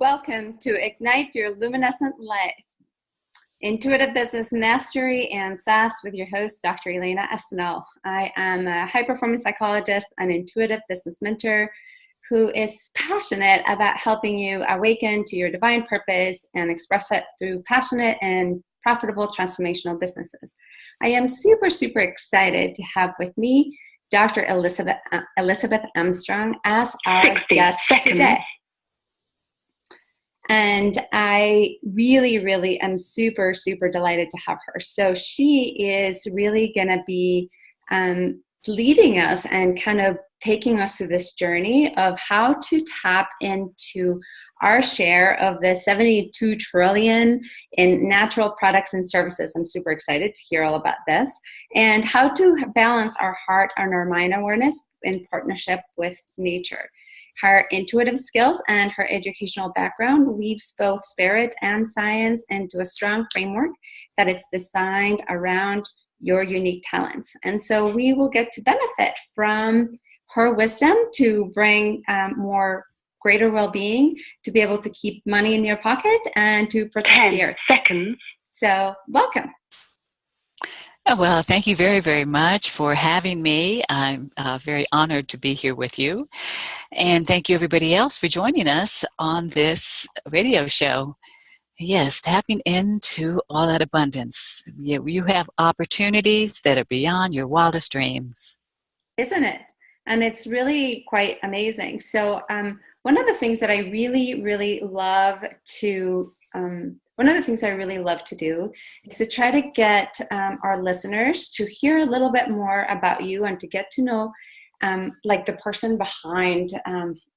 Welcome to Ignite Your Luminescent Life, Intuitive Business Mastery and SaaS with your host, Dr. Elena Estanol. I am a high-performance psychologist, an intuitive business mentor who is passionate about helping you awaken to your divine purpose and express it through passionate and profitable transformational businesses. I am super, super excited to have with me Dr. Elizabeth Armstrong as our guest today. And I really am super, super delighted to have her. So she is really going to be leading us and kind of taking us through this journey of how to tap into our share of the 72 trillion in natural products and services. I'm super excited to hear all about this, and how to balance our heart and our mind awareness in partnership with nature. Her intuitive skills and her educational background weaves both spirit and science into a strong framework that it's designed around your unique talents. And so we will get to benefit from her wisdom to bring more greater well-being, to be able to keep money in your pocket and to protect the earth. 10 seconds. So welcome. Oh, well, thank you very, very much for having me. I'm very honored to be here with you. And thank you, everybody else, for joining us on this radio show. Yes, tapping into all that abundance. You have opportunities that are beyond your wildest dreams. Isn't it? And it's really quite amazing. So one of the things that I really love to do is to try to get our listeners to hear a little bit more about you and to get to know like the person behind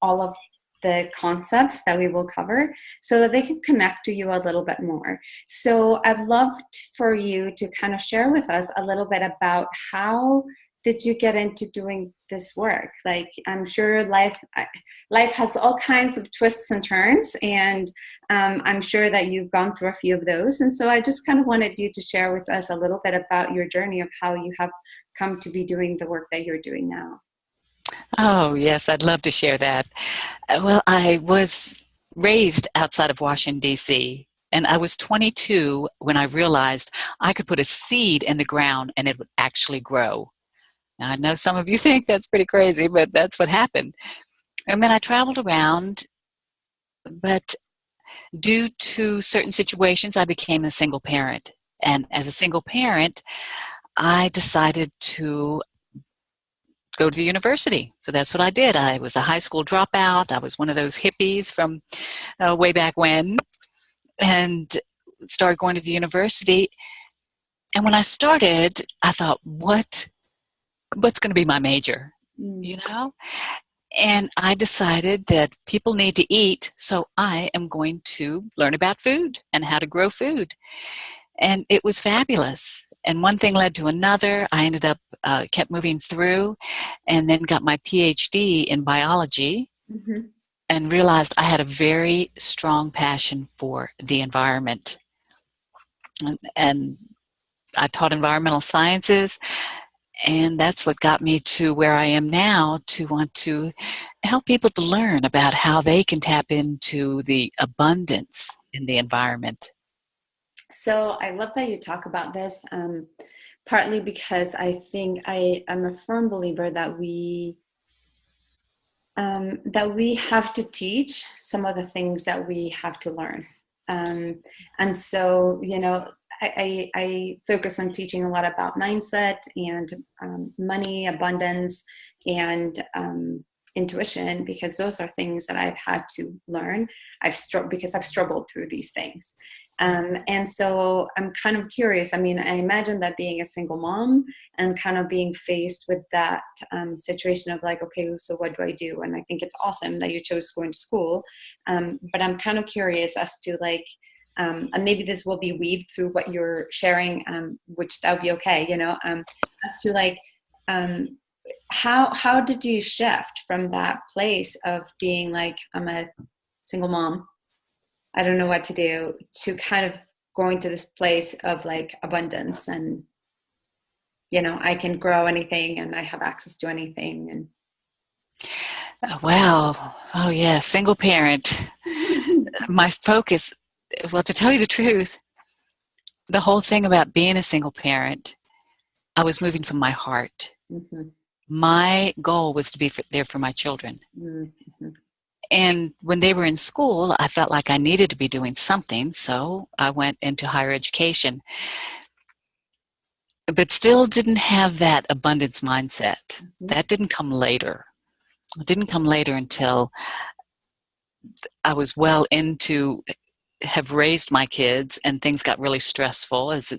all of the concepts that we will cover, so that they can connect to you a little bit more. So I'd love for you to kind of share with us a little bit about how did you get into doing this work? Like, I'm sure life has all kinds of twists and turns, and I'm sure that you've gone through a few of those. And so I just kind of wanted you to share with us a little bit about your journey of how you have come to be doing the work that you're doing now. Oh, yes, I'd love to share that. Well, I was raised outside of Washington, D.C., and I was 22 when I realized I could put a seed in the ground and it would actually grow. Now, I know some of you think that's pretty crazy, but that's what happened. And then I traveled around, but due to certain situations, I became a single parent. And as a single parent, I decided to go to the university. So that's what I did. I was a high school dropout. I was one of those hippies from way back when, and started going to the university. And when I started, I thought, what's going to be my major, you know? And I decided that people need to eat, so I am going to learn about food and how to grow food. And it was fabulous. And one thing led to another. I ended up, kept moving through, and then got my PhD in biology, and realized I had a very strong passion for the environment. And I taught environmental sciences, and that's what got me to where I am now, to want to help people to learn about how they can tap into the abundance in the environment. So I love that you talk about this, partly because I think I am a firm believer that we have to teach some of the things that we have to learn. And so, you know, I focus on teaching a lot about mindset and money, abundance, and intuition, because those are things that I've had to learn. Because I've struggled through these things. And so I'm kind of curious. I mean, I imagine that being a single mom and kind of being faced with that situation of like, okay, so what do I do? And I think it's awesome that you chose going to school. But I'm kind of curious as to like, and maybe this will be weaved through what you're sharing, which that would be okay, you know, as to like, how did you shift from that place of being like, I'm a single mom, I don't know what to do, to kind of going to this place of like abundance and, you know, I can grow anything and I have access to anything. And Wow. Oh, yeah. Single parent. my focus, well, to tell you the truth, the whole thing about being a single parent, I was moving from my heart. Mm-hmm. My goal was to be there for my children. Mm-hmm. And when they were in school, I felt like I needed to be doing something, so I went into higher education, but still didn't have that abundance mindset. Mm-hmm. That didn't come later. It didn't come later until I was well into have raised my kids and things got really stressful, as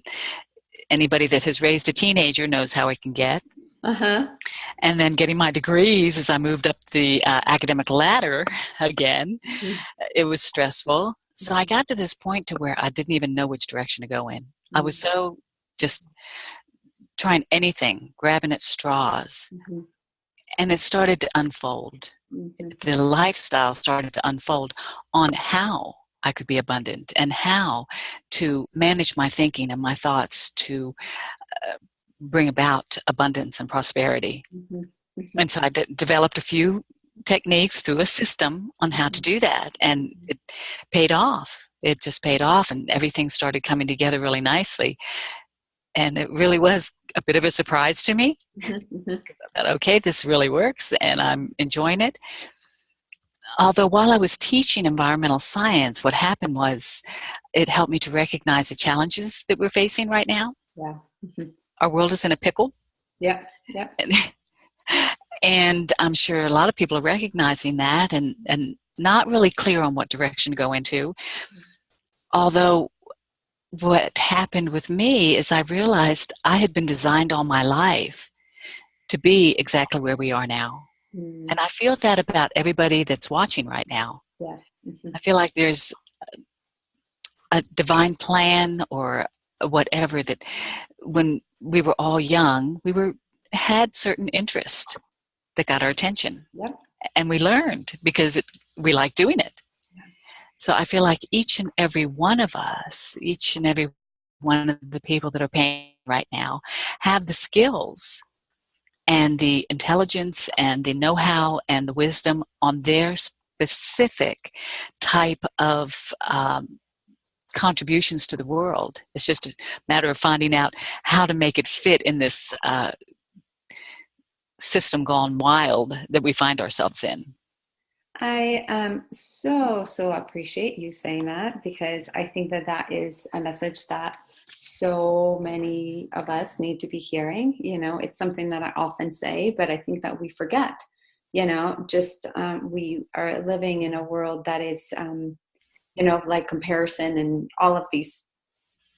anybody that has raised a teenager knows how it can get. Uh-huh. And then getting my degrees as I moved up the academic ladder again, Mm-hmm. it was stressful. So I got to this point to where I didn't even know which direction to go in. I was so just trying anything, grabbing at straws. Mm-hmm. And it started to unfold. Mm-hmm. The lifestyle started to unfold on how I could be abundant and how to manage my thinking and my thoughts to bring about abundance and prosperity. Mm-hmm. Mm-hmm. And so I developed a few techniques through a system on how to do that. And it paid off. It just paid off, and everything started coming together really nicely. And it really was a bit of a surprise to me. Mm-hmm. Because I thought, okay, this really works, and I'm enjoying it. Although while I was teaching environmental science, what happened was it helped me to recognize the challenges that we're facing right now. Yeah. Mm-hmm. Our world is in a pickle. Yeah. Yeah. And I'm sure a lot of people are recognizing that and not really clear on what direction to go into. Although what happened with me is I realized I had been designed all my life to be exactly where we are now. Mm. And I feel that about everybody that's watching right now. Yeah. Mm-hmm. I feel like there's a divine plan or whatever that when we were all young, had certain interest that got our attention. Yep. And we learned because we like doing it. Yeah. So I feel like each and every one of us, each and every one of the people that are paying right now have the skills and the intelligence and the know-how and the wisdom on their specific type of contributions to the world. It's just a matter of finding out how to make it fit in this system gone wild that we find ourselves in. I so appreciate you saying that, because I think that is a message that so many of us need to be hearing. It's something that I often say, but I think that we forget. Just we are living in a world that is, like comparison and all of these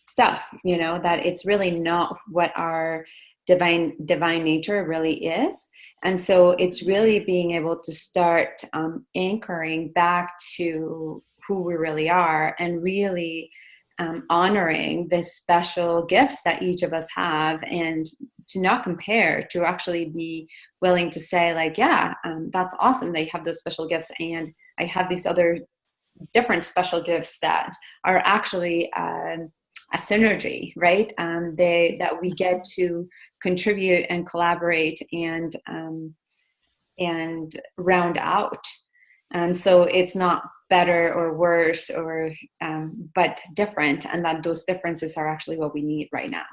stuff. That it's really not what our divine nature really is. And so it's really being able to start anchoring back to who we really are, and really honoring the special gifts that each of us have, and to not compare, to actually be willing to say, like, yeah, that's awesome, they have those special gifts, and I have these other different special gifts that are actually a synergy, right? That we get to contribute and collaborate and round out. And so it's not better or worse or but different, and that those differences are actually what we need right now.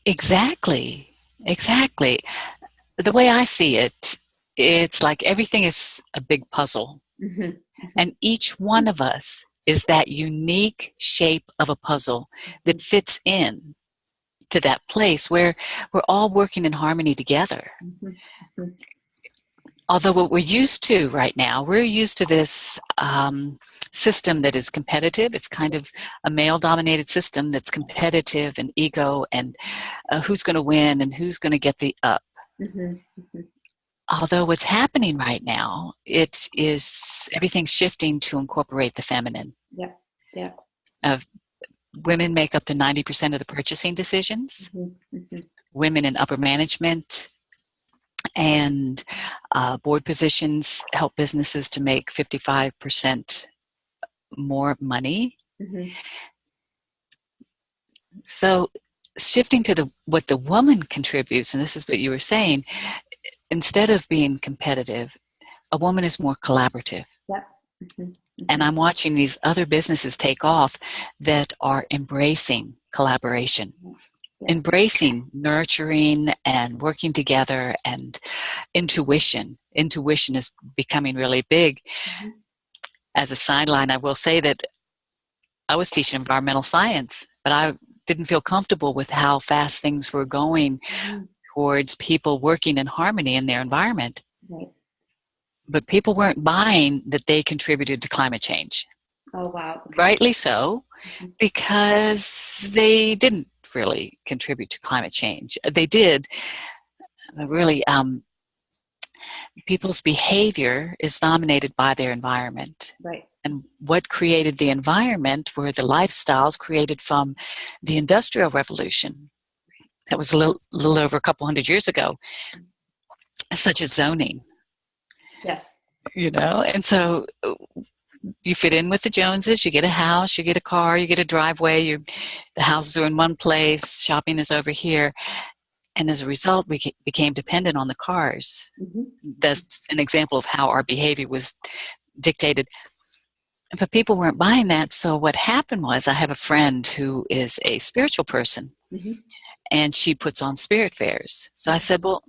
Exactly. The way I see it, it's like everything is a big puzzle. Mm-hmm. Mm-hmm. And each one of us is that unique shape of a puzzle that fits in to that place where we're all working in harmony together. Mm-hmm. Mm-hmm. Although what we're used to right now, we're used to this system that is competitive. It's kind of a male-dominated system that's competitive and ego, and who's going to win and who's going to get the up. Mm-hmm. Mm-hmm. Although what's happening right now, it is everything's shifting to incorporate the feminine. Yeah. Women make up to 90% of the purchasing decisions. Mm-hmm. Mm-hmm. Women in upper management and board positions help businesses to make 55% more money. Mm-hmm. So shifting to what the woman contributes, and this is what you were saying, instead of being competitive, a woman is more collaborative. Yeah. Mm-hmm. And I'm watching these other businesses take off that are embracing collaboration, embracing nurturing and working together, and intuition. Intuition is becoming really big. As a sideline, I will say that I was teaching environmental science, but I didn't feel comfortable with how fast things were going towards people working in harmony in their environment. Right. But people weren't buying that they contributed to climate change. Oh, wow. Okay. Rightly so, because they didn't really contribute to climate change. They did really. People's behavior is dominated by their environment. Right. And what created the environment were the lifestyles created from the Industrial Revolution. That was a little over a couple hundred years ago, such as zoning. Yes. And so you fit in with the Joneses, you get a house, you get a car, you get a driveway, the houses are in one place, shopping is over here. And as a result, we became dependent on the cars. That's an example of how our behavior was dictated. But people weren't buying that. So what happened was, I have a friend who is a spiritual person, and she puts on spirit fairs. So I said, well,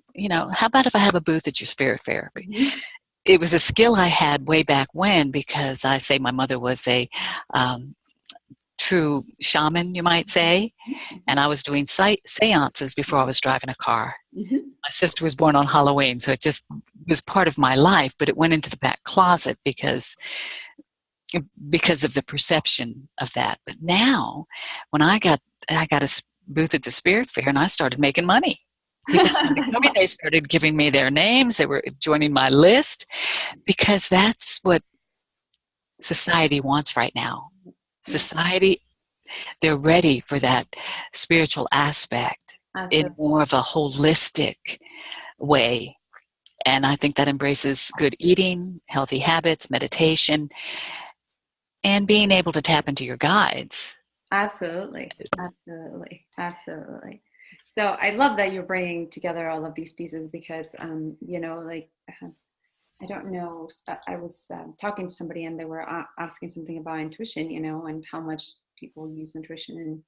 how about if I have a booth at your spirit fair? It was a skill I had way back when, because I say my mother was a true shaman, you might say, and I was doing seances before I was driving a car. My sister was born on Halloween, so it just was part of my life, but it went into the back closet because of the perception of that. But now, when I got a booth at the spirit fair, and I started making money. People started coming, they started giving me their names, they were joining my list, because that's what society wants right now. Society, they're ready for that spiritual aspect in more of a holistic way. And I think that embraces good eating, healthy habits, meditation, and being able to tap into your guides. Absolutely. So I love that you're bringing together all of these pieces, because, I don't know, I was talking to somebody, and they were asking something about intuition, and how much people use intuition and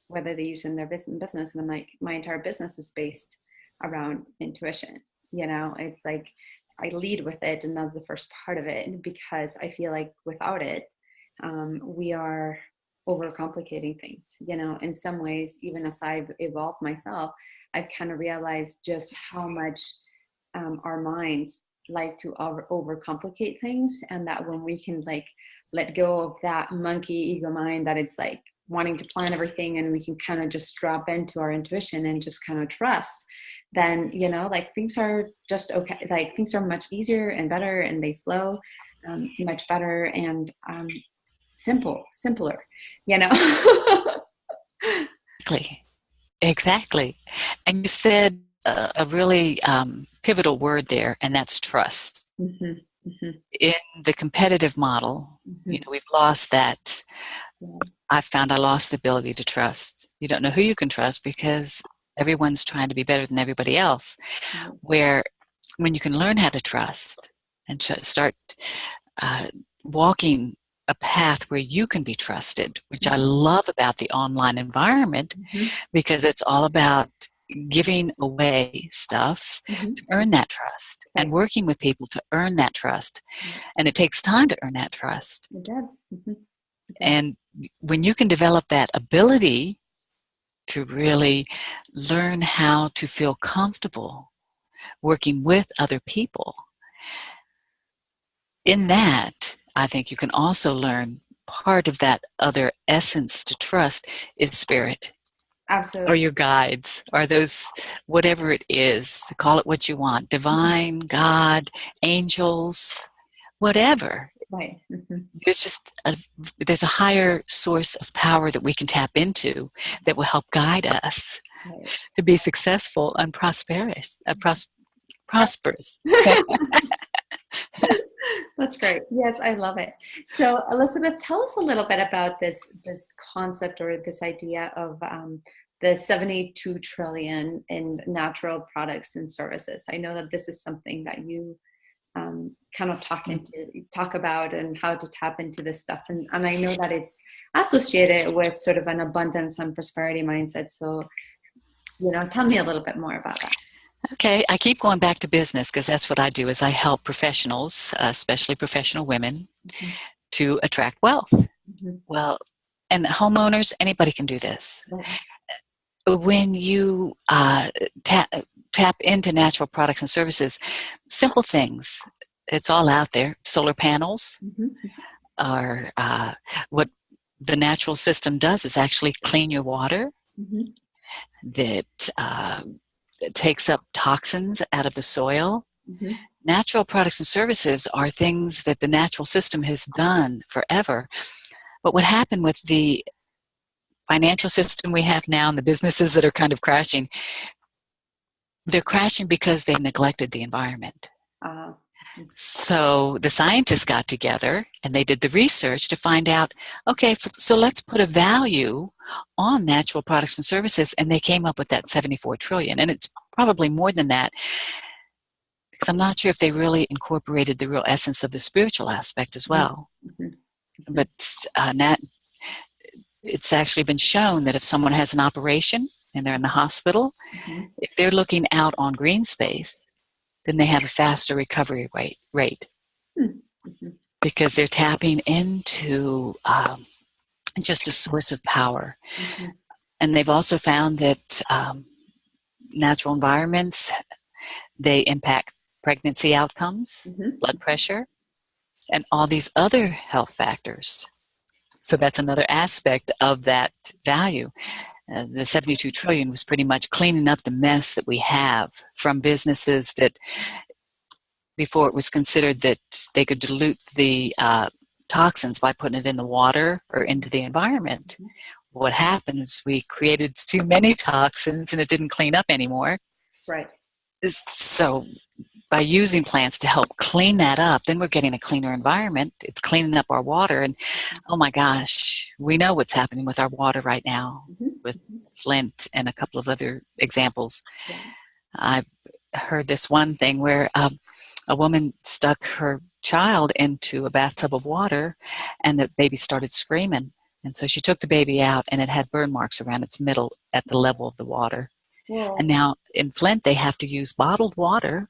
whether they use it in their business. And I'm like, my entire business is based around intuition. It's like I lead with it, and that's the first part of it, because I feel like without it, we are overcomplicating things. In some ways, even as I've evolved myself, I've kind of realized just how much our minds like to overcomplicate things, and that when we can let go of that monkey ego mind that it's like wanting to plan everything, and we can kind of just drop into our intuition and just kind of trust, then things are just okay. Things are much easier and better, and they flow much better, and simpler. Exactly. And you said a really pivotal word there, and that's trust. In the competitive model, we've lost that. I found I lost the ability to trust. You don't know who you can trust, because everyone's trying to be better than everybody else. Where when you can learn how to trust and start walking a path where you can be trusted, which I love about the online environment, because it's all about giving away stuff to earn that trust, and working with people to earn that trust. And it takes time to earn that trust. It does. And when you can develop that ability to really learn how to feel comfortable working with other people, in that, I think you can also learn part of that other essence to trust is spirit. Absolutely. Or your guides, or those, whatever it is, call it what you want, divine, God, angels, whatever. Right. There's a higher source of power that we can tap into that will help guide us to be successful and prosperous. That's great. Yes, I love it. So, Elizabeth, tell us a little bit about this concept, or this idea of the 72 trillion in natural products and services. I know that this is something that you kind of talk about and how to tap into this stuff. And I know that it's associated with sort of an abundance and prosperity mindset. So, tell me a little bit more about that. Okay, I keep going back to business because that's what I do is I help professionals, especially professional women, to attract wealth. Well, and homeowners, anybody can do this. When you tap into natural products and services, simple things, it's all out there. Solar panels are what the natural system does is actually clean your water. That takes up toxins out of the soil. Natural products and services are things that the natural system has done forever. But what happened with the financial system we have now and the businesses that are kind of crashing, they're crashing because they neglected the environment. So the scientists got together and they did the research to find out, okay, so let's put a value on natural products and services, and they came up with that 74 trillion. And it's probably more than that, because I'm not sure if they really incorporated the real essence of the spiritual aspect as well. But it's actually been shown that if someone has an operation and they're in the hospital, if they're looking out on green space, then they have a faster recovery rate because they're tapping into just a source of power. And they've also found that natural environments, they impact pregnancy outcomes, blood pressure, and all these other health factors. So that's another aspect of that value. The 72 trillion was pretty much cleaning up the mess that we have from businesses that before it was considered that they could dilute the toxins by putting it in the water or into the environment. What happened is we created too many toxins and it didn't clean up anymore. Right. So by using plants to help clean that up, then we're getting a cleaner environment. It's cleaning up our water. And oh my gosh, we know what's happening with our water right now with Flint and a couple of other examples. I've heard this one thing where a woman stuck her child into a bathtub of water and the baby started screaming. And so she took the baby out and it had burn marks around its middle at the level of the water. Whoa. And now in Flint, they have to use bottled water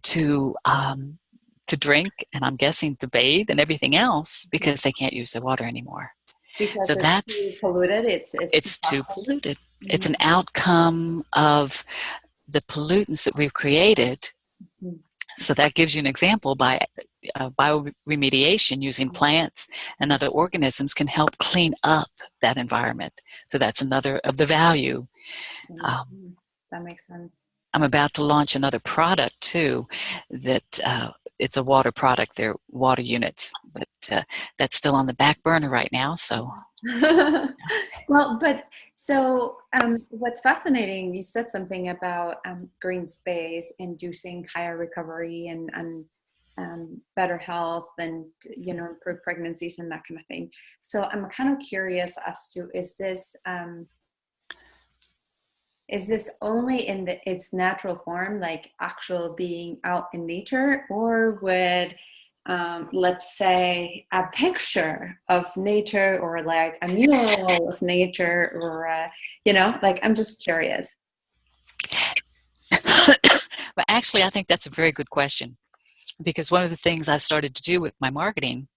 to drink, and I'm guessing to bathe and everything else because they can't use the water anymore. Because so that's too polluted. It's too polluted. It's an outcome of the pollutants that we've created. So that gives you an example by bioremediation using plants and other organisms can help clean up that environment. So that's another of the value. That makes sense. I'm about to launch another product too that it's a water product. They're water units, but that's still on the back burner right now. So, well, but so what's fascinating, you said something about green space inducing higher recovery and better health and, improved pregnancies and that kind of thing. So I'm kind of curious as to, is this only in its natural form, like actual being out in nature, or would, let's say, a picture of nature or like a mural of nature or, I'm just curious. But actually, I think that's a very good question because one of the things I started to do with my marketing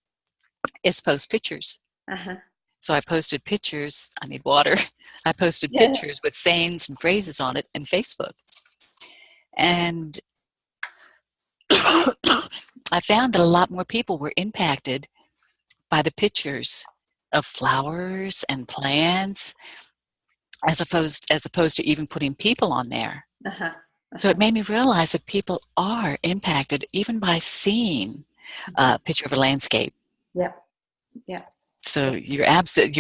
is post pictures. So I posted pictures. I need water. I posted pictures with sayings and phrases on it in Facebook. And I found that a lot more people were impacted by the pictures of flowers and plants as opposed to even putting people on there. So it made me realize that people are impacted even by seeing a picture of a landscape. Yeah. So you're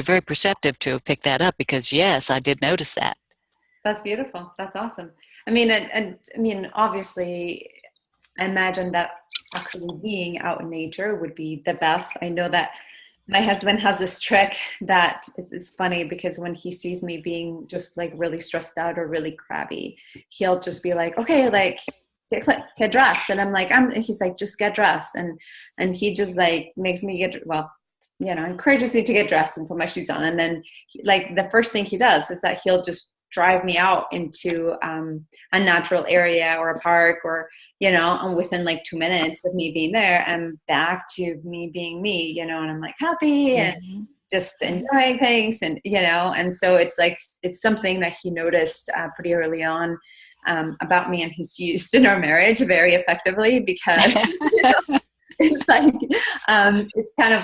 very perceptive to pick that up because yes, I did notice that. That's beautiful. That's awesome. I mean, obviously, I imagine that actually being out in nature would be the best. I know that my husband has this trick that it's funny because when he sees me being just like really stressed out or really crabby, he'll just be like, okay, like get dressed. And I'm like, he's like, just get dressed. And he just like makes me encourages me to get dressed and put my shoes on. And then like the first thing he does is that he'll just drive me out into a natural area or a park, or, and within like 2 minutes of me being there, I'm back to me being me, and I'm like happy and just enjoying things. And, and so it's like, it's something that he noticed pretty early on about me, and he's used in our marriage very effectively, because it's like it's kind of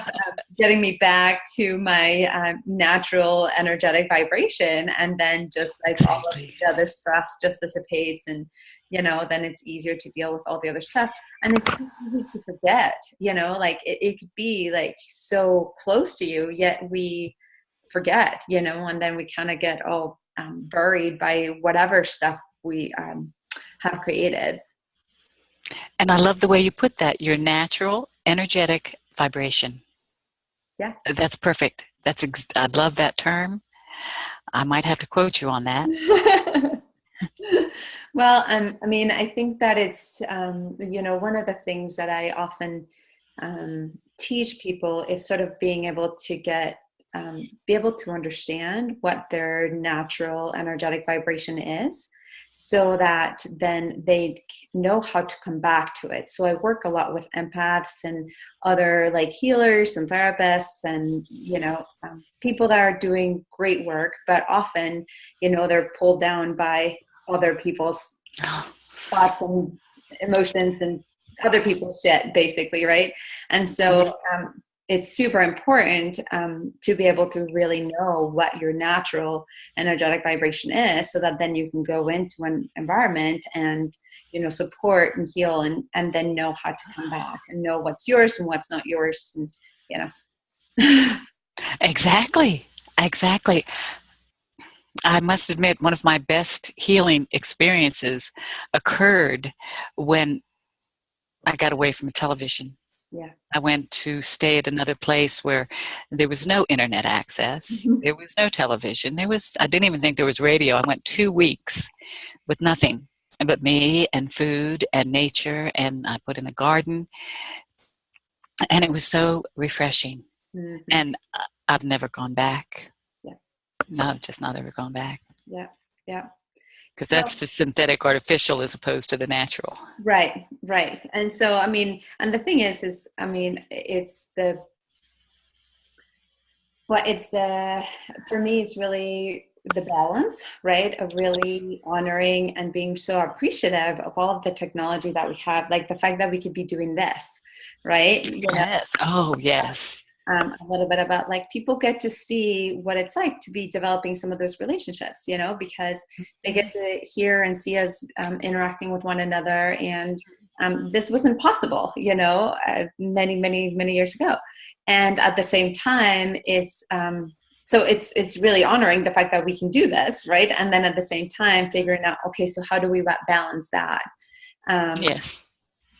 getting me back to my natural energetic vibration, and then just like all of the other stress just dissipates, and then it's easier to deal with all the other stuff. And it's easy to forget, like it could be like so close to you, yet we forget, and then we kind of get all buried by whatever stuff we have created. And I love the way you put that, your natural energetic vibration. Yeah. That's perfect. I love that term. I might have to quote you on that. Well, I mean, I think that it's, one of the things that I often teach people is sort of being able to be able to understand what their natural energetic vibration is, so that then they know how to come back to it. So I work a lot with empaths and other like healers and therapists and, people that are doing great work, but often, they're pulled down by other people's thoughts and emotions and other people's shit, basically, right? And so it's super important to be able to really know what your natural energetic vibration is, so that then you can go into an environment and, support and heal, and then know how to come back and know what's yours and what's not yours. And, Exactly. I must admit, one of my best healing experiences occurred when I got away from television. Yeah. I went to stay at another place where there was no internet access. There was no television. I didn't even think there was radio. I went 2 weeks with nothing but me and food and nature, and I put in a garden, and it was so refreshing. And I've never gone back. Yeah. No, just not ever gone back. Yeah. Because that's the synthetic artificial as opposed to the natural. Right. And so, I mean, and the thing is, I mean, for me, it's really the balance, right? Of really honoring and being so appreciative of all of the technology that we have, like the fact that we could be doing this, right? Yes. Oh, yes. A little bit about like people get to see what it's like to be developing some of those relationships, because they get to hear and see us interacting with one another. And this wasn't possible, many, many, many years ago. And at the same time, it's really honoring the fact that we can do this, right? And then at the same time, figuring out, okay, so how do we balance that? Yes.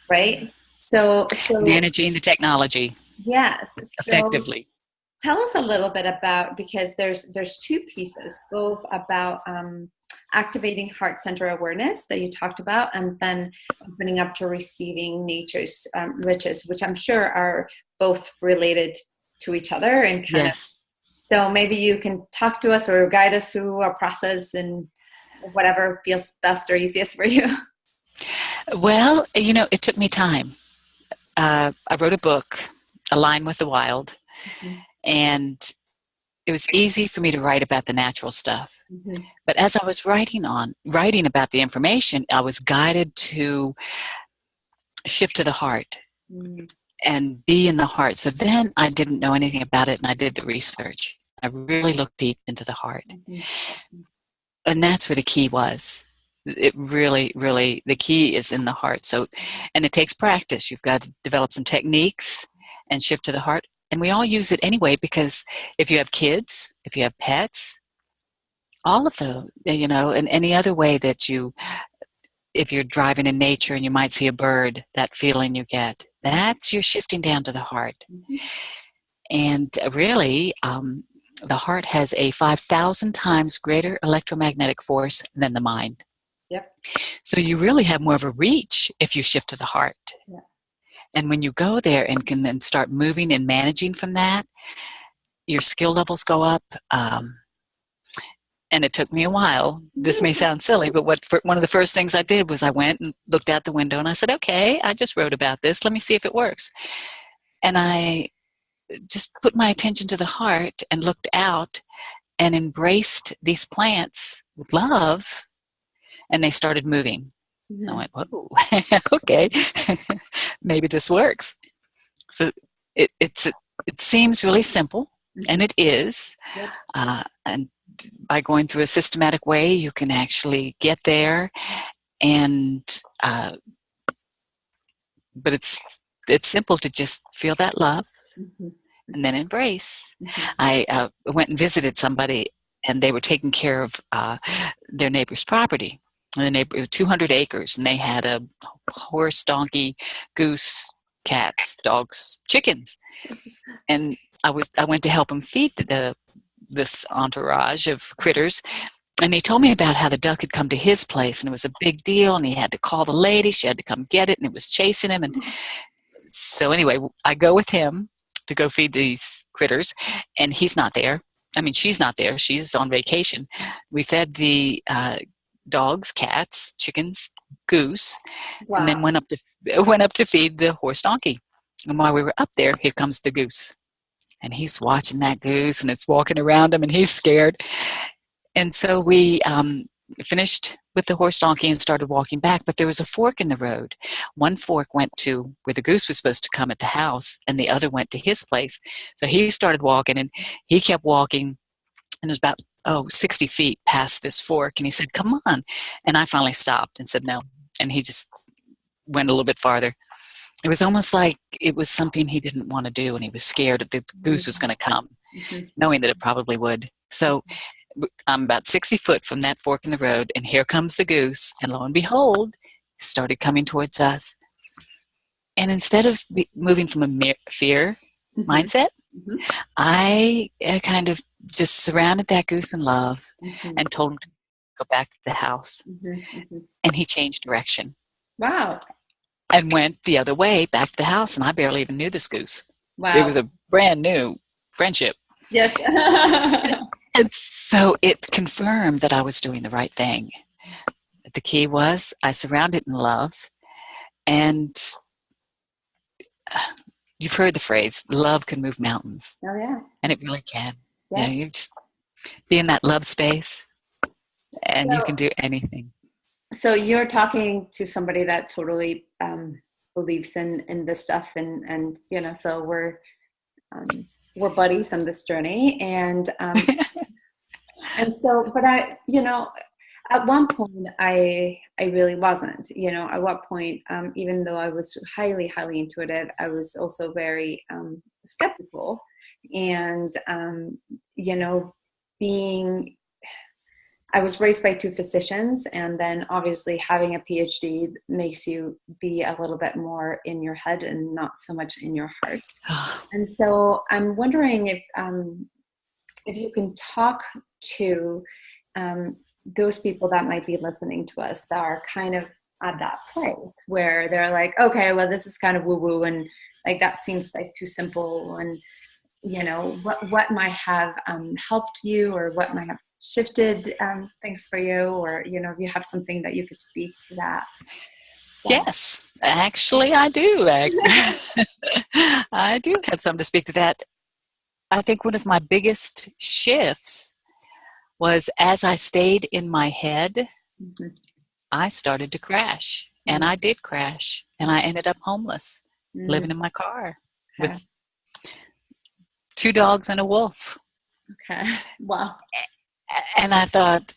Right. So managing the technology. Yes. Effectively. So tell us a little bit about, because there's two pieces, both about activating heart center awareness that you talked about, and then opening up to receiving nature's riches, which I'm sure are both related to each other. And so maybe you can talk to us or guide us through a process and whatever feels best or easiest for you. Well, it took me time. I wrote a book, Align with the Wild, and it was easy for me to write about the natural stuff. But as I was writing about the information, I was guided to shift to the heart and be in the heart. So then I didn't know anything about it, and I did the research. I really looked deep into the heart. And that's where the key was. It really, really, the key is in the heart. So, and it takes practice. You've got to develop some techniques and shift to the heart. And we all use it anyway, because if you have kids, if you have pets, all of them, in any other way that if you're driving in nature and you might see a bird, that feeling you get, that's you're shifting down to the heart. And really, the heart has a 5,000 times greater electromagnetic force than the mind. Yep. So you really have more of a reach if you shift to the heart. Yeah. And when you go there and can then start moving and managing from that, your skill levels go up. And it took me a while. This may sound silly, but one of the first things I did was I went and looked out the window and I said, okay, I just wrote about this. Let me see if it works. And I just put my attention to the heart and looked out and embraced these plants with love, and they started moving. Mm-hmm. I went, whoa, okay, maybe this works. So it seems really simple, and it is. Yep. And by going through a systematic way, you can actually get there. And but it's simple to just feel that love. Mm-hmm. And then embrace. Mm-hmm. I went and visited somebody, and they were taking care of their neighbor's property. And the neighbor, 200 acres, and they had a horse, donkey, goose, cats, dogs, chickens. And I went to help him feed this entourage of critters. And he told me about how the duck had come to his place, and it was a big deal, and he had to call the lady. She had to come get it, and it was chasing him. And so anyway, I go with him to go feed these critters, and he's not there. I mean, she's not there. She's on vacation. We fed the dogs, cats, chickens, goose, wow. And then went up to feed the horse donkey. And while we were up there, here comes the goose. And he's watching that goose, and it's walking around him, and he's scared. And so we finished with the horse donkey and started walking back, but there was a fork in the road. One fork went to where the goose was supposed to come at the house, and the other went to his place. So he started walking, and he kept walking, and it was about 60 feet past this fork, and he said, come on. And I finally stopped and said no, and he just went a little bit farther. It was almost like it was something he didn't want to do, and he was scared that the goose was going to come, knowing that it probably would. So I'm about 60 foot from that fork in the road, and here comes the goose, and lo and behold, it started coming towards us. And instead of moving from a fear mindset, I kind of just surrounded that goose in love and told him to go back to the house. And he changed direction. Wow. And went the other way back to the house, and I barely even knew this goose. Wow. It was a brand new friendship. Yes. And so it confirmed that I was doing the right thing. The key was I surrounded in love, and you've heard the phrase, love can move mountains. Oh, yeah. And it really can. Yeah. You just be in that love space, and you can do anything. So you're talking to somebody that totally believes in this stuff, and so we're buddies on this journey, and so, but I, at one point I really wasn't, at what point, even though I was highly, highly intuitive, I was also very skeptical, and I was raised by two physicians, and then obviously having a PhD makes you be a little bit more in your head and not so much in your heart. And so I'm wondering if you can talk to those people that might be listening to us that are kind of at that place where they're like, okay, well, this is kind of woo-woo, and like that seems like too simple, and what might have helped you, or what might have shifted things for you, or if you have something that you could speak to that. Yes, actually I do. I do have something to speak to that. I think one of my biggest shifts was as I stayed in my head, I started to crash, and I did crash, and I ended up homeless, living in my car with 2 dogs and a wolf. Okay. Wow. And I thought,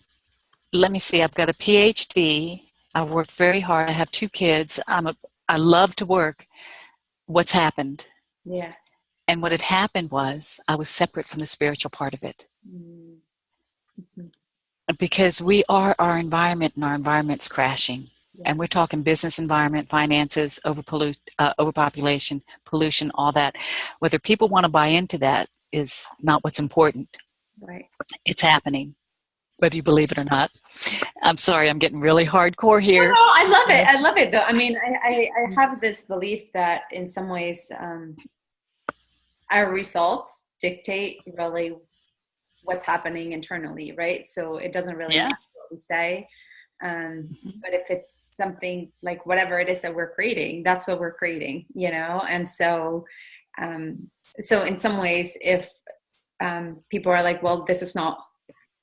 let me see, I've got a PhD. I've worked very hard. I have 2 kids. I love to work. What's happened? Yeah. And what had happened was I was separate from the spiritual part of it. Because we are our environment, and our environment's crashing. Yeah. And we're talking business environment, finances, overpopulation, pollution, all that. Whether people want to buy into that is not what's important. Right. It's happening. whether you believe it or not. I'm sorry, I'm getting really hardcore No, here. no, I love it. I love it though. I mean, I have this belief that in some ways, our results dictate really what's happening internally, right? So it doesn't really Yeah. matter what we say. But if it's something like whatever it is that we're creating, that's what we're creating, you know? And so, so in some ways, if people are like, well, this is not,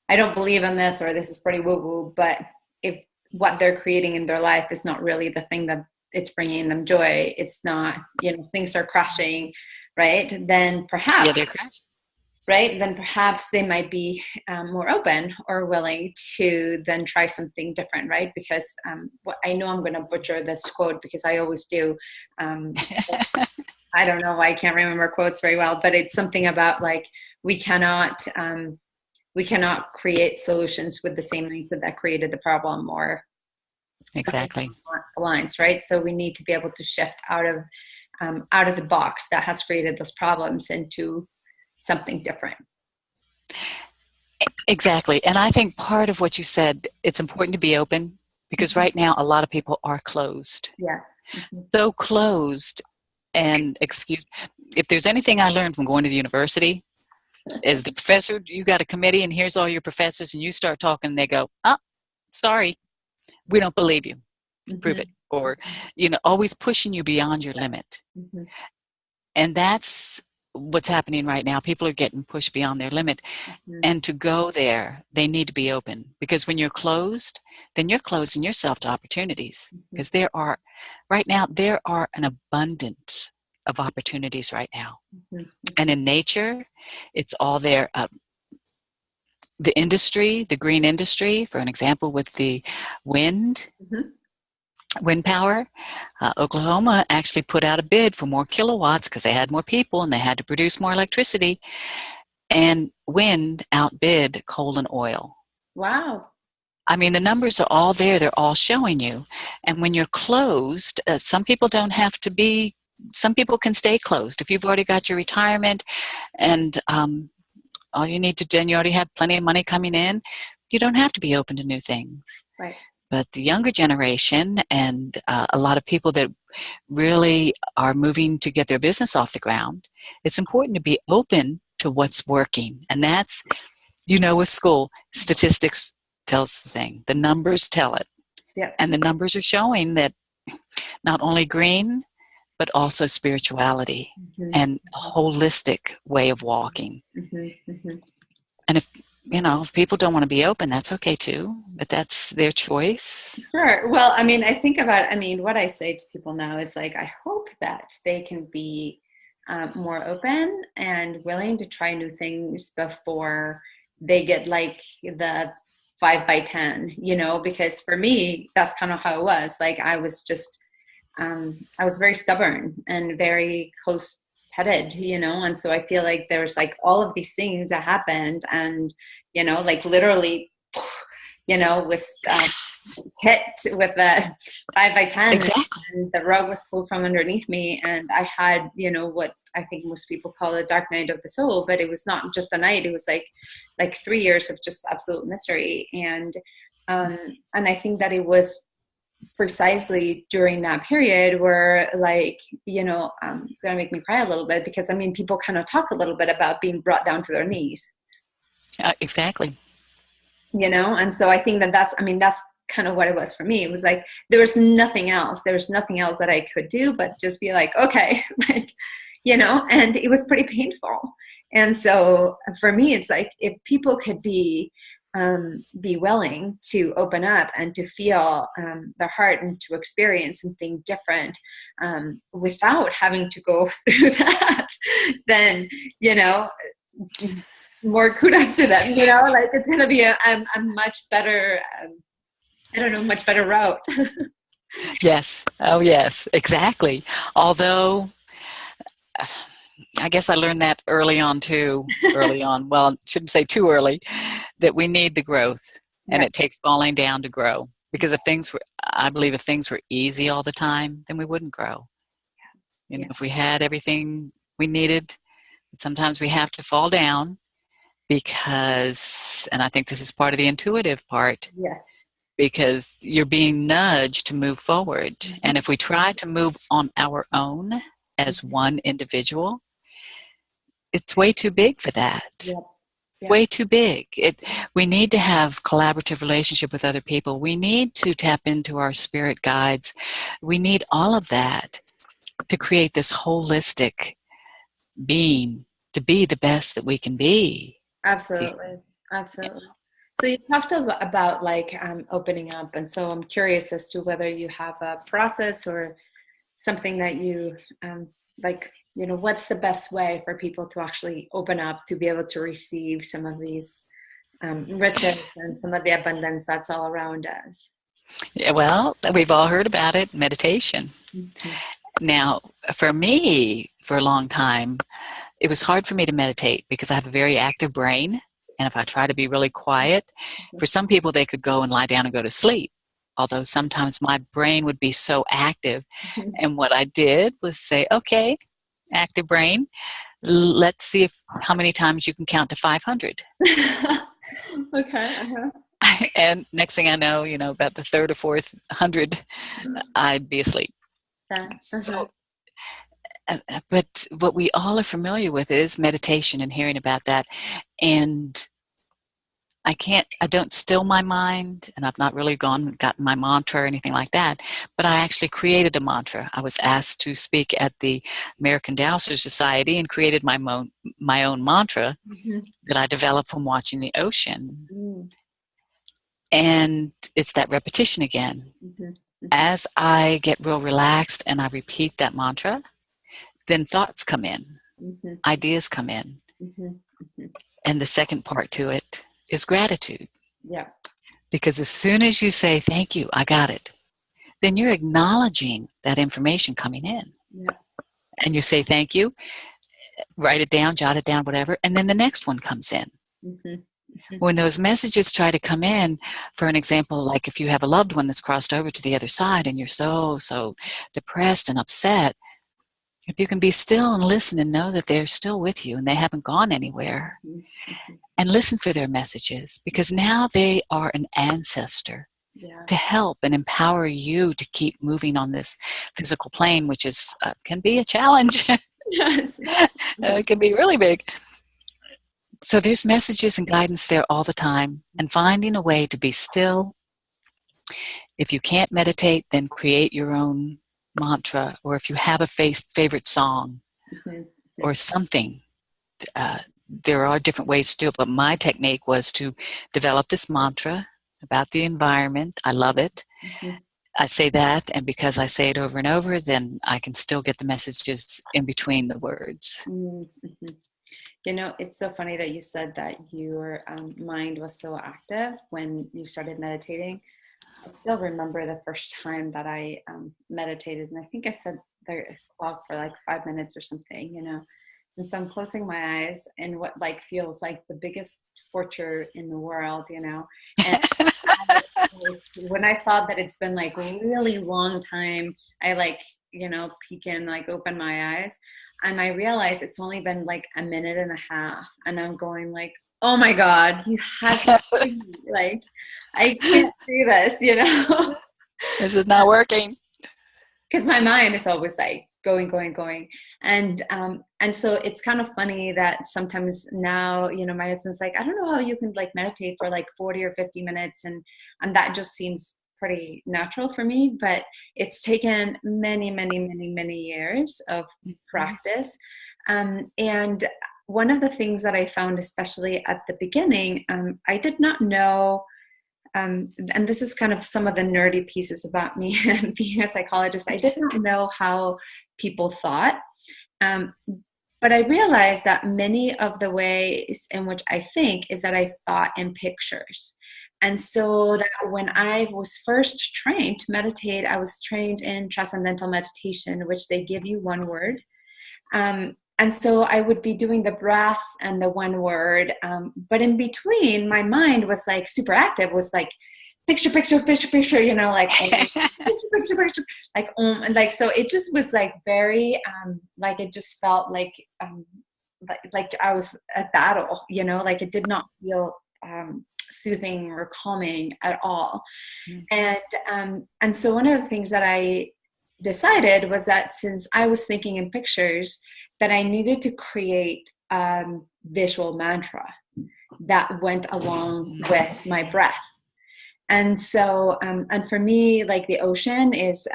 I don't believe in this, or this is pretty woo woo, but if what they're creating in their life is not really the thing that it's bringing them joy, it's not, you know, things are crashing, right? Then perhaps, Yeah, they're crashing. right? Then perhaps they might be more open or willing to then try something different, right? Because I know I'm going to butcher this quote because I always do. I don't know why I can't remember quotes very well, but it's something about like we cannot create solutions with the same mindset that created the problem or Exactly. lines, right? So we need to be able to shift out of the box that has created those problems into something different. Exactly. And I think part of what you said, it's important to be open because right now a lot of people are closed. Yes. So closed. And if there's anything I learned from going to the university, is the professor, you got a committee and here's all your professors and you start talking and they go, oh, sorry, we don't believe you. Prove it. Or, you know, always pushing you beyond your limit. And that's what's happening right now. People are getting pushed beyond their limit. And to go there, they need to be open. Because when you're closed, then you're closing yourself to opportunities. Because right now, there are an abundance of opportunities right now. And in nature, it's all there. The industry, the green industry, for an example, with the wind power, Oklahoma actually put out a bid for more kilowatts because they had more people and they had to produce more electricity. And wind outbid coal and oil. Wow. I mean, the numbers are all there. They're all showing you. And when you're closed, some people don't have to be, some people can stay closed. If you've already got your retirement and all you need to do, and you already have plenty of money coming in, you don't have to be open to new things. Right. But the younger generation and a lot of people that really are moving to get their business off the ground, it's important to be open to what's working. And that's, you know, with school, statistics tells the thing. The numbers tell it. Yep. And the numbers are showing that not only green, but also spirituality and a holistic way of walking. And if people don't want to be open, that's okay too, but that's their choice. Sure. Well, I mean, what I say to people now is like, I hope that they can be more open and willing to try new things before they get like the 5 by 10, you know, because for me, that's kind of how it was. Like, I was just, I was very stubborn and very close-headed, you know, and so I feel like there's like all of these things that happened and, you know, like literally, you know, was hit with a 5 by 10. Exactly. And the rug was pulled from underneath me. And I had, you know, what I think most people call a dark night of the soul, but it was not just a night. It was like 3 years of just absolute misery. And I think that it was precisely during that period where, like, you know, it's going to make me cry a little bit because, I mean, people kind of talk a little bit about being brought down to their knees. Exactly. You know, and so I think that's kind of what it was for me. It was like, there was nothing else. There was nothing else that I could do but just be like, okay, like, you know, and it was pretty painful. And so for me, it's like, if people could be willing to open up and to feel their heart and to experience something different without having to go through that, then, you know, more kudos to them, you know, like it's going to be a much better, much better route. Yes. Oh, yes, exactly. Although, I guess I learned that early on. Well, shouldn't say too early, that we need the growth and it takes falling down to grow. Because I believe if things were easy all the time, then we wouldn't grow. You know, if we had everything we needed, sometimes we have to fall down because, and I think this is part of the intuitive part, Yes. because you're being nudged to move forward. And if we try to move on our own as one individual, it's way too big for that. Yep. Yep. Way too big. We need to have collaborative relationship with other people. We need to tap into our spirit guides. We need all of that to create this holistic being, to be the best that we can be. Absolutely. Absolutely. So you talked about like opening up, and so I'm curious as to whether you have a process or something that you like, you know, what's the best way for people to actually open up to be able to receive some of these riches and some of the abundance that's all around us? Yeah, well, we've all heard about it, meditation. Mm-hmm. Now, for me, for a long time, it was hard for me to meditate because I have a very active brain. And if I try to be really quiet, for some people, they could go and lie down and go to sleep. Although sometimes my brain would be so active. And what I did was say, okay, active brain, let's see how many times you can count to 500. Okay. Uh-huh. And next thing I know, about the third or fourth 100, I'd be asleep. Yeah. Uh-huh. So, but what we all are familiar with is meditation and hearing about that. And I don't still my mind, and I've not really gotten my mantra or anything like that, but I actually created a mantra. I was asked to speak at the American Dowser Society and created my own mantra that I developed from watching the ocean. And it's that repetition again. As I get real relaxed and I repeat that mantra, then thoughts come in, ideas come in. And the second part to it is gratitude. Yeah. Because as soon as you say, thank you, I got it, then you're acknowledging that information coming in. Yeah. And you say, thank you, write it down, jot it down, whatever, and then the next one comes in. When those messages try to come in, for an example, like if you have a loved one that's crossed over to the other side and you're so depressed and upset, if you can be still and listen and know that they're still with you and they haven't gone anywhere, and listen for their messages, because now they are an ancestor to help and empower you to keep moving on this physical plane, which is can be a challenge. Yes. It can be really big. So there's messages and guidance there all the time, and finding a way to be still. If you can't meditate, then create your own mantra, or if you have a favorite song or something. There are different ways to do it, but my technique was to develop this mantra about the environment. I love it. I say that, and because I say it over and over, then I can still get the messages in between the words. You know, it's so funny that you said that your mind was so active when you started meditating. I still remember the first time that I meditated, and I think I said there for like 5 minutes or something, And so I'm closing my eyes in what feels like the biggest torture in the world, And when I thought that it's been like a really long time, I peek in, open my eyes, and I realized it's only been like a minute and a half, and I'm going like, oh my God, you have to see, I can't do this, This is not working. Because my mind is always like going. And so it's kind of funny that sometimes now, my husband's like, I don't know how you can meditate for 40 or 50 minutes. And that just seems pretty natural for me, but it's taken many years of practice. And one of the things that I found, especially at the beginning, I did not know, and this is kind of some of the nerdy pieces about me being a psychologist. I did not know how people thought, but I realized that many of the ways in which I think is that I thought in pictures. And so that when I was first trained to meditate, I was trained in transcendental meditation, which they give you one word. And so I would be doing the breath and the one word, but in between, my mind was super active, was picture, picture, picture, picture, picture, picture, and so it just was very, it just felt like I was at battle, you know, like it did not feel soothing or calming at all. And so one of the things that I decided was that since I was thinking in pictures, that I needed to create visual mantra that went along with my breath. And so, and for me, like the ocean is,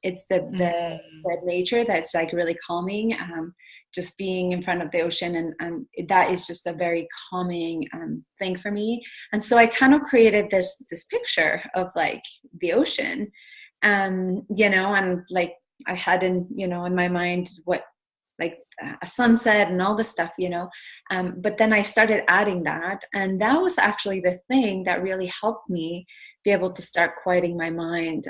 it's the nature that's like really calming. Just being in front of the ocean, and that is just a very calming thing for me. And so I kind of created this picture of like the ocean, you know, and like I had in, you know, in my mind what like a sunset and all this stuff, you know. But then I started adding that, and that was actually the thing that really helped me be able to start quieting my mind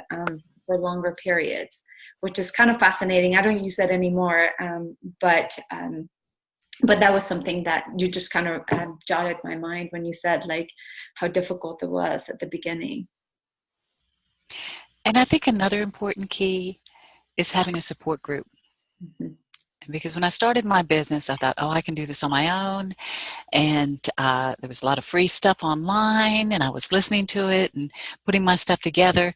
for longer periods, which is kind of fascinating. I don't use that anymore, but that was something that you just kind of jotted my mind when you said like how difficult it was at the beginning. And I think another important key is having a support group. Mm-hmm. Because when I started my business, I thought, oh, I can do this on my own. And there was a lot of free stuff online, and I was listening to it and putting my stuff together.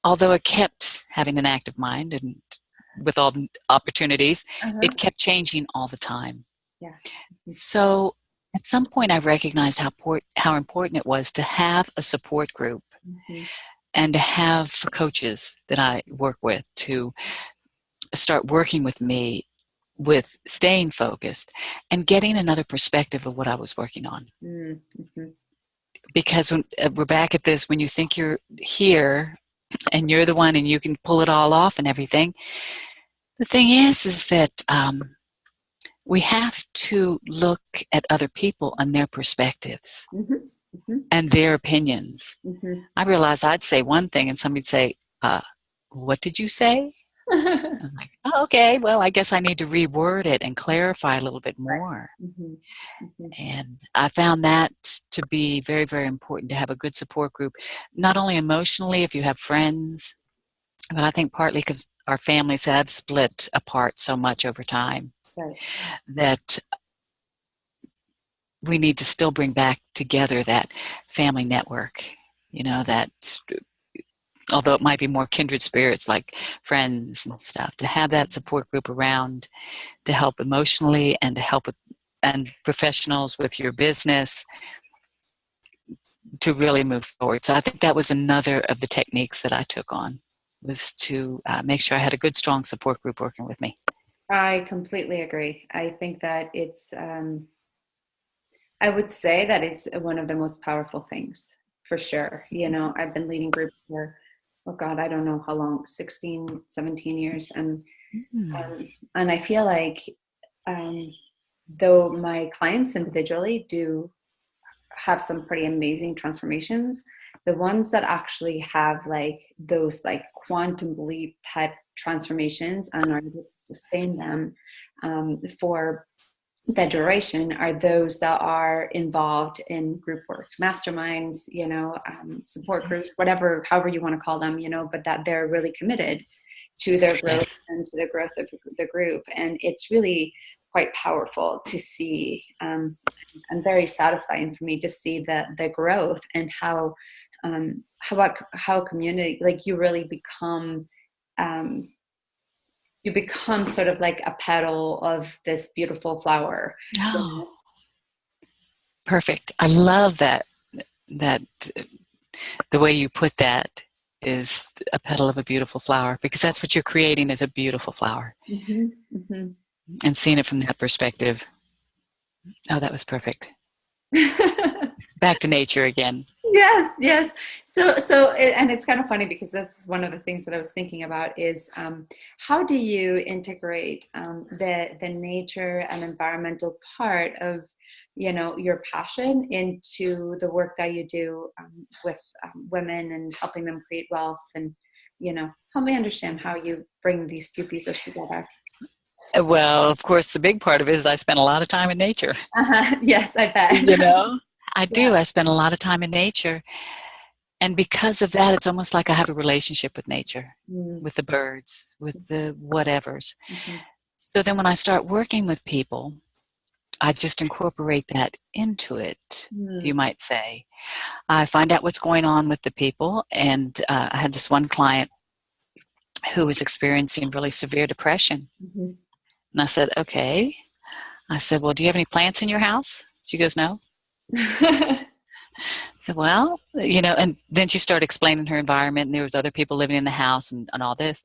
Although it kept having an active mind and with all the opportunities, it kept changing all the time. Yeah. So at some point, I recognized how important it was to have a support group and to have coaches that I work with to start working with me with staying focused and getting another perspective of what I was working on. Because when, we're back at this, when you think you're here and you're the one and you can pull it all off and everything, the thing is that we have to look at other people and their perspectives and their opinions. I realized I'd say one thing and somebody'd say, what did you say? I'm like, oh, okay, well, I guess I need to reword it and clarify a little bit more. And I found that to be very, very important, to have a good support group, not only emotionally, if you have friends, but I think partly because our families have split apart so much over time that we need to still bring back together that family network, you know, that although it might be more kindred spirits like friends and stuff, to have that support group around to help emotionally and to help with, and professionals with your business to really move forward. So I think that was another of the techniques that I took on, was to make sure I had a good, strong support group working with me. I completely agree. I think that it's, I would say that it's one of the most powerful things for sure. You know, I've been leading groups for, oh God, I don't know how long, 16, 17 years. And I feel like, though my clients individually do have some pretty amazing transformations, the ones that actually have like those like quantum leap type transformations and are able to sustain them for the duration are those that are involved in group work, masterminds, you know, support groups, whatever, however you want to call them, you know, but that they're really committed to their growth and to the growth of the group. And it's really quite powerful to see, and very satisfying for me to see the growth and how community, like you really become, you become sort of like a petal of this beautiful flower. Oh, perfect. I love that the way you put that is a petal of a beautiful flower, because that's what you're creating, is a beautiful flower. And seeing it from that perspective. Oh, that was perfect. Back to nature again. Yes. So, and it's kind of funny because that's one of the things that I was thinking about is how do you integrate the nature and environmental part of, you know, your passion into the work that you do with women and helping them create wealth, and, you know, help me understand how you bring these two pieces together. Well, of course, the big part of it is I spend a lot of time in nature. Yes, I bet. You know, I do. I spend a lot of time in nature. And because of that, it's almost like I have a relationship with nature, with the birds, with the whatevers. So then when I start working with people, I just incorporate that into it, you Mm. might say. I find out what's going on with the people. And I had this one client who was experiencing really severe depression. Mm-hmm. And I said, okay. I said, well, do you have any plants in your house? She goes, no. I said, well, and then she started explaining her environment, and there was other people living in the house and all this.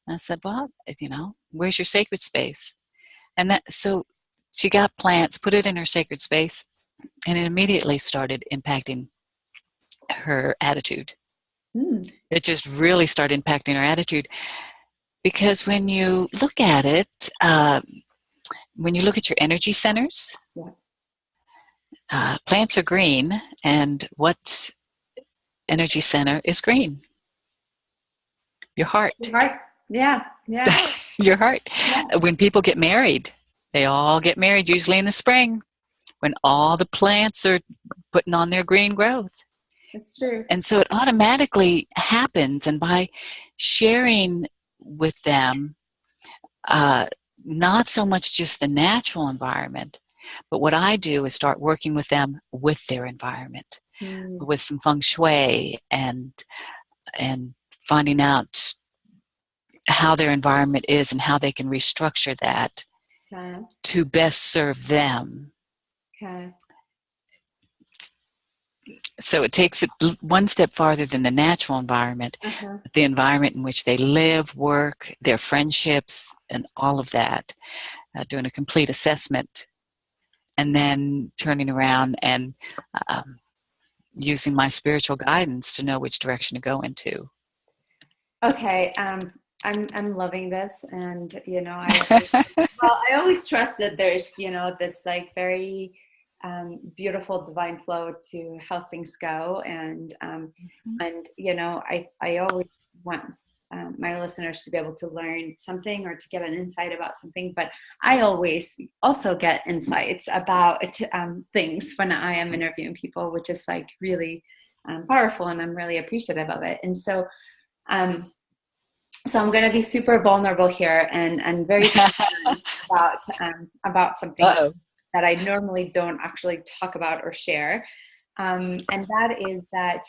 And I said, well, where's your sacred space? And so she got plants, put it in her sacred space, and it immediately started impacting her attitude. Mm. It just really started impacting her attitude, because when you look at it, when you look at your energy centers, plants are green, and what energy center is green? Your heart. Right. Yeah. Yeah. Your heart. Yeah. When people get married, they all get married usually in the spring, when all the plants are putting on their green growth. It's true. And so it automatically happens. And by sharing with them, not so much just the natural environment, but what I do is start working with them with their environment, with some feng shui, and finding out how their environment is and how they can restructure that to best serve them. Okay. So it takes it one step farther than the natural environment, the environment in which they live, work, their friendships, and all of that, doing a complete assessment, and then turning around and using my spiritual guidance to know which direction to go into. Okay. I'm loving this, and I always trust that there's this like very beautiful divine flow to how things go, and I always want my listeners to be able to learn something or to get an insight about something, but I always also get insights about things when I am interviewing people, which is like really powerful, and I'm really appreciative of it. And so so I'm going to be super vulnerable here and very transparent about something that I normally don't actually talk about or share. And that is that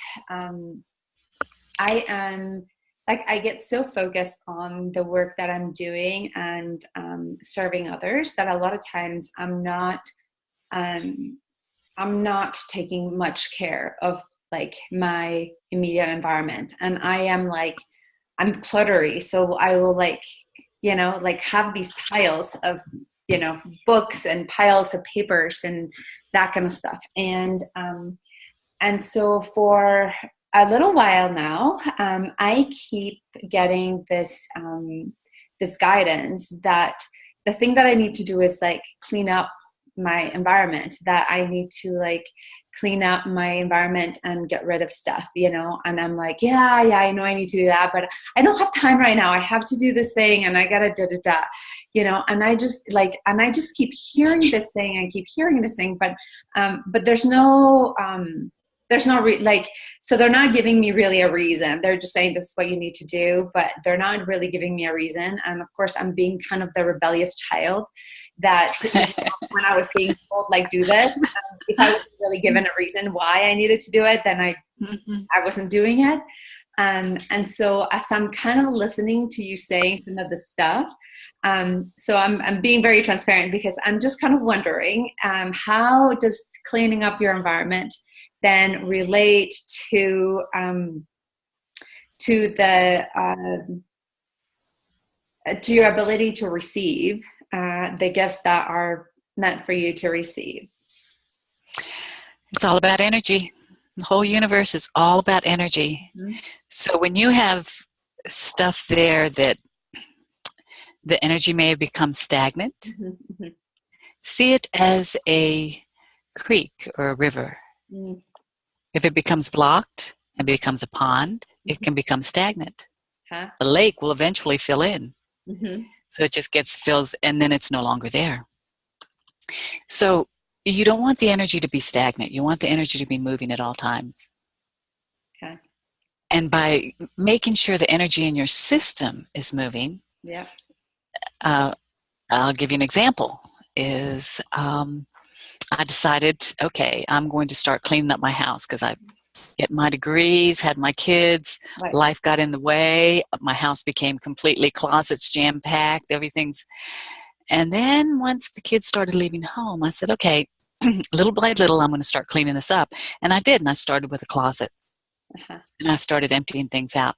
I am like, I get so focused on the work that I'm doing and serving others that a lot of times I'm not taking much care of like my immediate environment. And I'm cluttery. So I will like have these piles of, books and piles of papers and that kind of stuff. And so for a little while now, I keep getting this guidance that the thing that I need to do is like clean up my environment, that I need to like clean up my environment and get rid of stuff, and I'm like, yeah, I know I need to do that, but I don't have time right now. I have to do this thing and I gotta and I just keep hearing this thing and keep hearing this thing, but there's no so they're not giving me really a reason. They're just saying this is what you need to do, but they're not really giving me a reason. And of course I'm being kind of the rebellious child that when I was being told like do this, if I wasn't really given a reason why I needed to do it, then I wasn't doing it. And so as I'm kind of listening to you saying some of the stuff, so I'm being very transparent, because I'm just kind of wondering, how does cleaning up your environment then relate to your ability to receive the gifts that are meant for you to receive? It's all about energy. The whole universe is all about energy. Mm-hmm. So when you have stuff there that the energy may have become stagnant, mm-hmm. see it as a creek or a river. Mm-hmm. If it becomes blocked and becomes a pond, mm-hmm. it can become stagnant. Huh? The lake will eventually fill in. Mm-hmm. So it just fills, and then it's no longer there. So you don't want the energy to be stagnant. You want the energy to be moving at all times. Okay. And by making sure the energy in your system is moving, yeah. I'll give you an example. Is I decided, okay, I'm going to start cleaning up my house because I get my degrees, had my kids, Right. life got in the way. My house became completely closets jam-packed, everything's. And then once the kids started leaving home, I said, okay, little by little, I'm going to start cleaning this up. And I did, and I started with a closet. Uh-huh. And I started emptying things out.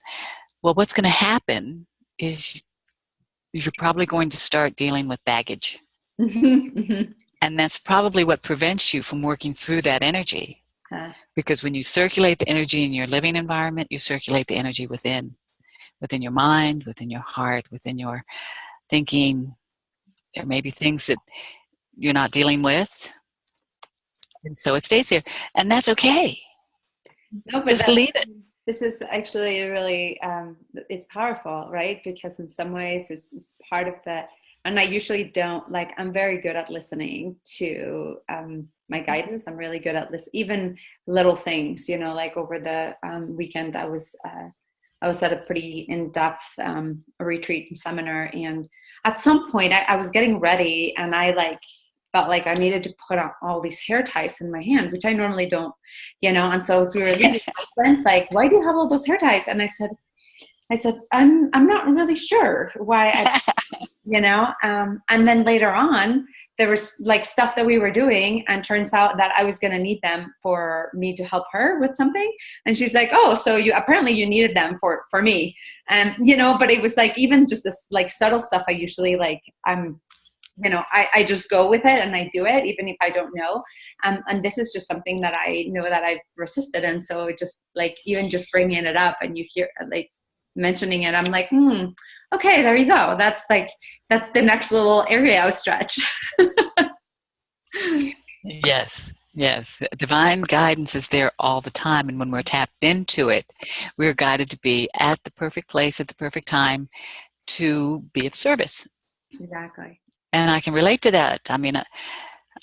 Well, what's going to happen is you're probably going to start dealing with baggage. And that's probably what prevents you from working through that energy. Because when you circulate the energy in your living environment, you circulate the energy within your mind, within your heart, within your thinking. There may be things that you're not dealing with, and so it stays here, and that's okay. No, but just leave it. This is actually really, it's powerful, right? Because in some ways it's part of the, and I usually don't, like, I'm very good at listening to my guidance. I'm really good at this, even little things, you know, like over the weekend, I was at a pretty in-depth retreat and seminar. And at some point I was getting ready and I felt like I needed to put on all these hair ties in my hand, which I normally don't, you know. And so as we were leaving, my friend's like, why do you have all those hair ties? And I said, I'm not really sure why I, you know. And then later on, there was like stuff that we were doing, and turns out that I was going to need them for me to help her with something. And she's like, oh, so you needed them for me. And, you know, but it was like, even just this like subtle stuff, I usually you know, I just go with it and I do it, even if I don't know. And this is just something that I know that I've resisted. And so it just like, even just bringing it up and you hear like mentioning it, I'm like, okay, there you go. That's the next little area I would stretch. Yes. Divine guidance is there all the time. And when we're tapped into it, we're guided to be at the perfect place at the perfect time to be of service. Exactly. And I can relate to that. I mean,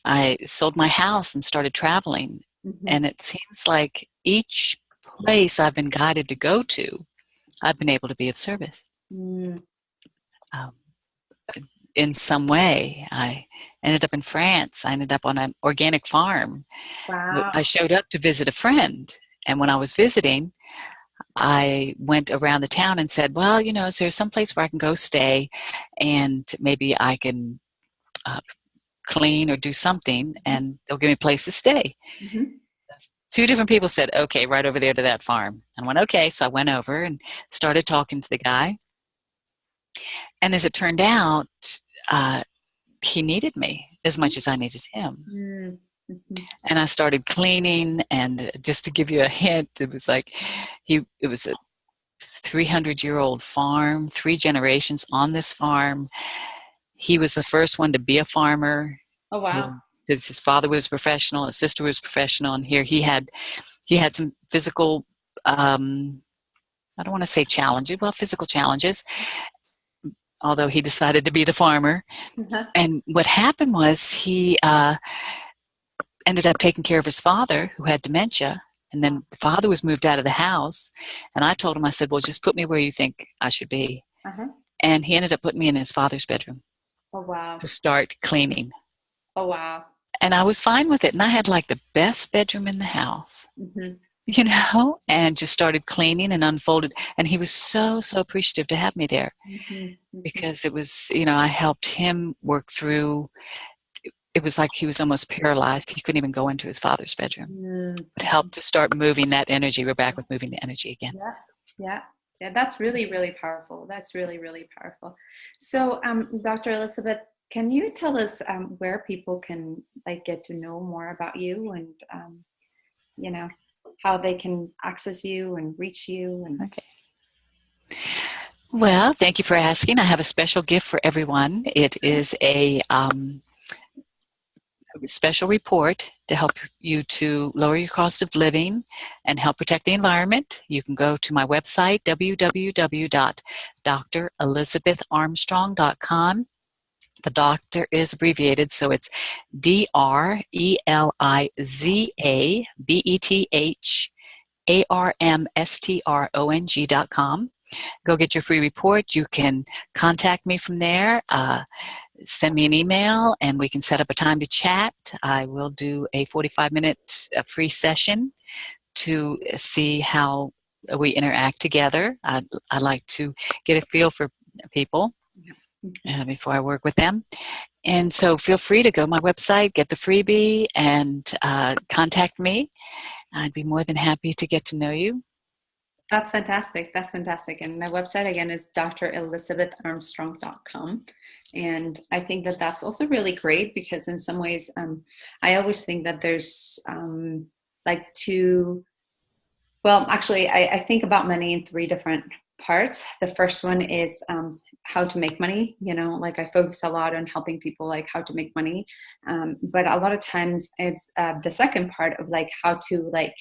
I sold my house and started traveling. Mm-hmm. And it seems like each place I've been guided to go to, I've been able to be of service. In some way. I ended up in France. I ended up on an organic farm. Wow. I showed up to visit a friend. And when I was visiting, I went around the town and said, well, you know, is there some place where I can go stay and maybe I can clean or do something and they'll give me a place to stay. Mm-hmm. 2 different people said, okay, right over there to that farm. And I went, okay. So I went over and started talking to the guy. And as it turned out, he needed me as much as I needed him. Mm-hmm. And I started cleaning, and just to give you a hint, it was like it was a 300-year-old farm, 3 generations on this farm. He was the first one to be a farmer. Oh, wow. His father was professional, his sister was professional, and here he had some physical, I don't want to say challenges, well, physical challenges, although he decided to be the farmer. Uh-huh. And what happened was he ended up taking care of his father, who had dementia. And then the father was moved out of the house. And I told him, I said, well, just put me where you think I should be. Uh-huh. And he ended up putting me in his father's bedroom. Oh, wow. To start cleaning. Oh, wow. And I was fine with it. And I had like the best bedroom in the house. Mm-hmm. You know, and just started cleaning and unfolded. And he was so, so appreciative to have me there. Mm-hmm. Because it was, you know, I helped him work through. It was like he was almost paralyzed. He couldn't even go into his father's bedroom. Mm-hmm. It helped to start moving that energy. We're back with moving the energy again. Yeah. That's really, really powerful. That's really, really powerful. So, Dr. Elizabeth, can you tell us where people can get to know more about you and, you know, how they can access you and reach you? And okay. Well, thank you for asking. I have a special gift for everyone. It is a special report to help you to lower your cost of living and help protect the environment. You can go to my website, www.drelizabetharmstrong.com. The doctor is abbreviated, so it's DRELIZABETHARMSTRONG.com. Go get your free report. You can contact me from there. send me an email and we can set up a time to chat. I will do a 45-minute free session to see how we interact together. I like to get a feel for people before I work with them. And so feel free to go to my website, get the freebie, and contact me. I'd be more than happy to get to know you. That's fantastic. That's fantastic. And my website again is drelizabetharmstrong.com. And I think that that's also really great because in some ways, I always think that there's like two, well, actually, I think about money in three different parts. The first one is how to make money. You know, like I focus a lot on helping people like how to make money. But a lot of times it's the second part of like how to like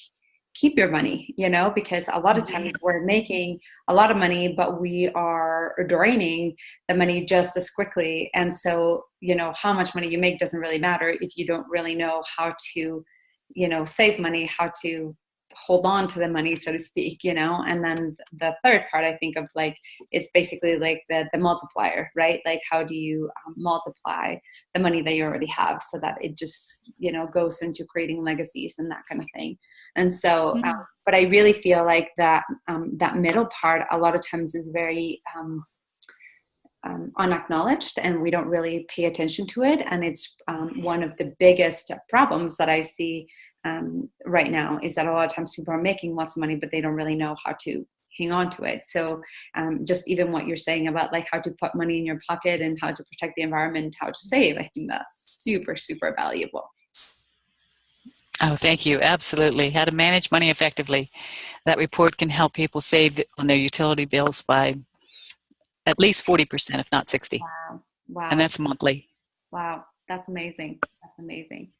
keep your money, you know, because a lot of times we're making a lot of money, but we are draining the money just as quickly. And so, you know, how much money you make doesn't really matter if you don't really know how to, you know, save money, how to hold on to the money, so to speak, you know. And then the third part, I think of like, it's basically like the multiplier, right? Like how do you multiply the money that you already have so that it just, you know, goes into creating legacies and that kind of thing. And so, but I really feel like that that middle part a lot of times is very unacknowledged, and we don't really pay attention to it. And it's one of the biggest problems that I see right now is that a lot of times people are making lots of money, but they don't really know how to hang on to it. So just even what you're saying about like how to put money in your pocket and how to protect the environment, how to save, I think that's super, super valuable. Oh, thank you. Absolutely. How to manage money effectively. That report can help people save on their utility bills by at least 40%, if not 60. Wow. Wow. And that's monthly. Wow. That's amazing. That's amazing.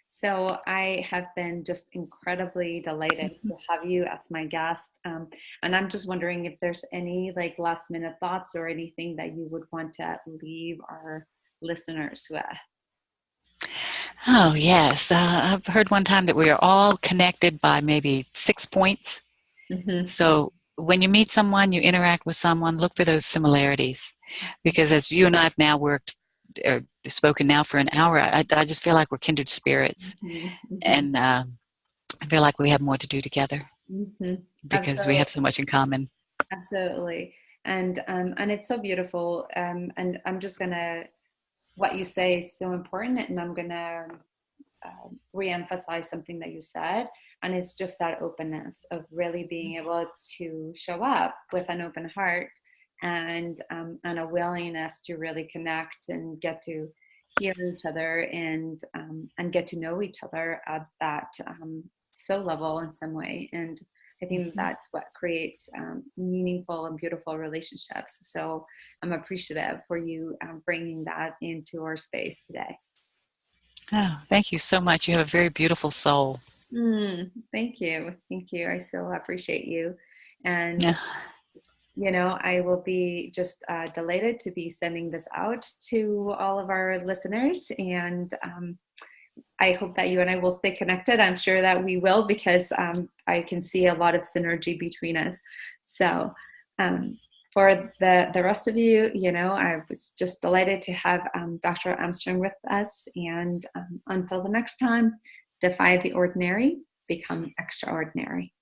So I have been just incredibly delighted to have you as my guest. And I'm just wondering if there's any like last minute thoughts or anything that you would want to leave our listeners with. Oh, yes. I've heard one time that we are all connected by maybe 6 points. Mm-hmm. So when you meet someone, you interact with someone, look for those similarities. Because as you and I have now worked or spoken now for an hour, I just feel like we're kindred spirits. Mm-hmm. Mm-hmm. And I feel like we have more to do together Mm-hmm. because we Absolutely. have so much in common. Absolutely. And it's so beautiful. And I'm just gonna, what you say is so important, and I'm gonna re-emphasize something that you said, and it's just that openness of really being able to show up with an open heart and a willingness to really connect and get to hear each other and get to know each other at that soul level in some way. And I think that's what creates meaningful and beautiful relationships. So I'm appreciative for you bringing that into our space today. Oh, thank you so much. You have a very beautiful soul. Thank you. Thank you. I so appreciate you. And, Yeah. you know, I will be just delighted to be sending this out to all of our listeners. And I hope that you and I will stay connected. I'm sure that we will because I can see a lot of synergy between us. So, for the rest of you, you know, I was just delighted to have Dr. Armstrong with us. And until the next time, defy the ordinary, become extraordinary.